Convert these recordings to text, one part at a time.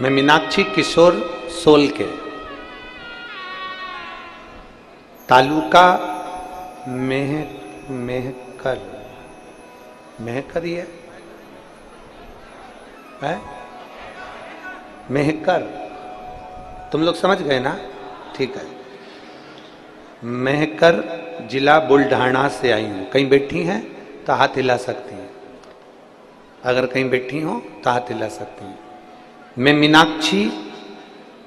मैं मीनाक्षी किशोर सोलके, तालुका मेहकर ही है मेहकर, तुम लोग समझ गए ना? ठीक है। मेहकर जिला बुल्ढाना से आई हूं। कहीं बैठी हैं तो हाथ हिला सकती हैं, अगर कहीं बैठी हो तो हाथ हिला सकती हैं। मैं मीनाक्षी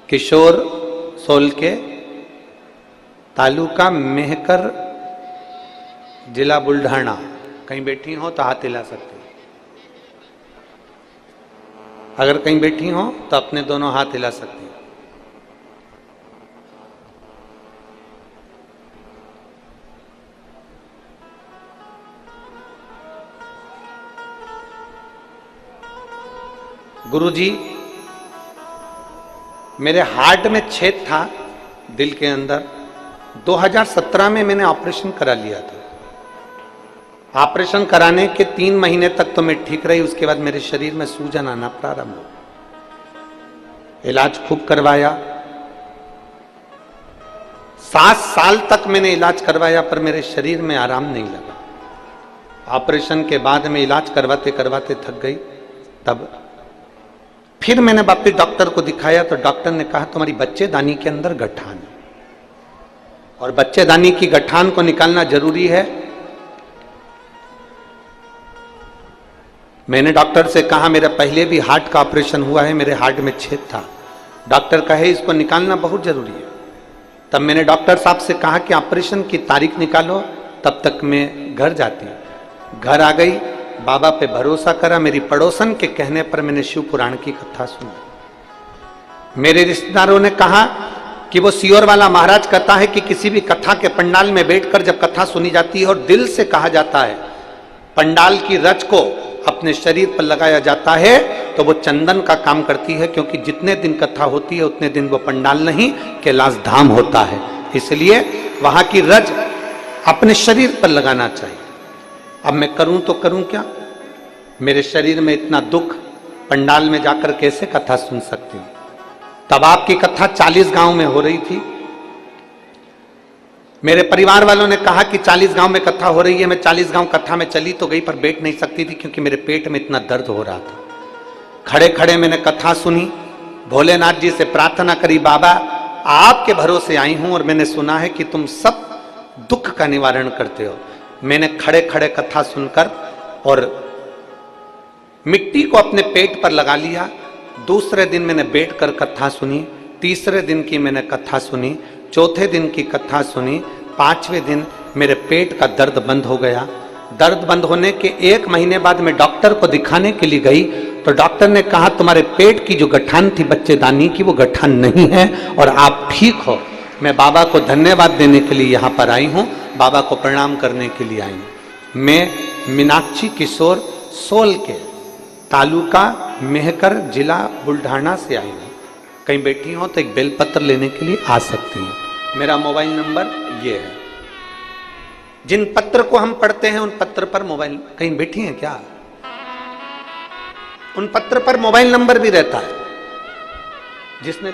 किशोर सोलके, तालुका मेहकर, जिला बुल्ढाना, कहीं बैठी हो तो हाथ हिला सकती हैं। अगर कहीं बैठी हो तो अपने दोनों हाथ हिला सकती हैं। गुरुजी, मेरे हार्ट में छेद था दिल के अंदर। 2017 में मैंने ऑपरेशन करा लिया था। ऑपरेशन कराने के 3 महीने तक तो मैं ठीक रही, उसके बाद मेरे शरीर में सूजन आना प्रारंभ हो। इलाज खूब करवाया, 7 साल तक मैंने इलाज करवाया, पर मेरे शरीर में आराम नहीं लगा। ऑपरेशन के बाद में इलाज करवाते करवाते थक गई। तब फिर मैंने वापिस डॉक्टर को दिखाया तो डॉक्टर ने कहा तुम्हारी बच्चेदानी के अंदर गठान है और बच्चेदानी की गठान को निकालना जरूरी है। मैंने डॉक्टर से कहा मेरा पहले भी हार्ट का ऑपरेशन हुआ है, मेरे हार्ट में छेद था। डॉक्टर कहे इसको निकालना बहुत जरूरी है। तब मैंने डॉक्टर साहब से कहा कि ऑपरेशन की तारीख निकालो, तब तक मैं घर जाती। घर आ गई, बाबा पे भरोसा करा। मेरी पड़ोसन के कहने पर मैंने शिव पुराण की कथा सुनी। मेरे रिश्तेदारों ने कहा कि वो सियोर वाला महाराज कहता है कि किसी भी कथा के पंडाल में बैठकर जब कथा सुनी जाती है और दिल से कहा जाता है, पंडाल की रच को अपने शरीर पर लगाया जाता है, तो वो चंदन का काम करती है, क्योंकि जितने दिन कथा होती है उतने दिन वो पंडाल नहीं कैलाश धाम होता है। इसलिए वहां की रज अपने शरीर पर लगाना चाहिए। अब मैं करूं तो करूं क्या? मेरे शरीर में इतना दुख, पंडाल में जाकर कैसे कथा सुन सकती हूं? तब आपकी कथा 40 गांव में हो रही थी। मेरे परिवार वालों ने कहा कि 40 गांव में कथा हो रही है। मैं 40 गांव कथा में चली तो गई, पर बैठ नहीं सकती थी क्योंकि मेरे पेट में इतना दर्द हो रहा था। खड़े खड़े मैंने कथा सुनी, भोलेनाथ जी से प्रार्थना करी, बाबा आपके भरोसे आई हूं और मैंने सुना है कि तुम सब दुख का निवारण करते हो। मैंने खड़े खड़े कथा सुनकर और मिट्टी को अपने पेट पर लगा लिया। दूसरे दिन मैंने बैठकर कथा सुनी, तीसरे दिन की मैंने कथा सुनी, चौथे दिन की कथा सुनी, 5वें दिन मेरे पेट का दर्द बंद हो गया। दर्द बंद होने के 1 महीने बाद मैं डॉक्टर को दिखाने के लिए गई तो डॉक्टर ने कहा तुम्हारे पेट की जो गठान थी बच्चेदानी की, वो गठान नहीं है और आप ठीक हो। मैं बाबा को धन्यवाद देने के लिए यहाँ पर आई हूँ, बाबा को प्रणाम करने के लिए आई हूँ। मैं मीनाक्षी किशोर सोलके, तालुका मेहकर, जिला बुल्ढाना से आई हूँ। कहीं बैठी हो तो एक बेलपत्र लेने के लिए आ सकती हैं। मेरा मोबाइल नंबर ये है। जिन पत्र को हम पढ़ते हैं उन पत्र पर मोबाइल, कहीं बैठी हैं क्या? उन पत्र पर मोबाइल नंबर भी रहता है। जिसने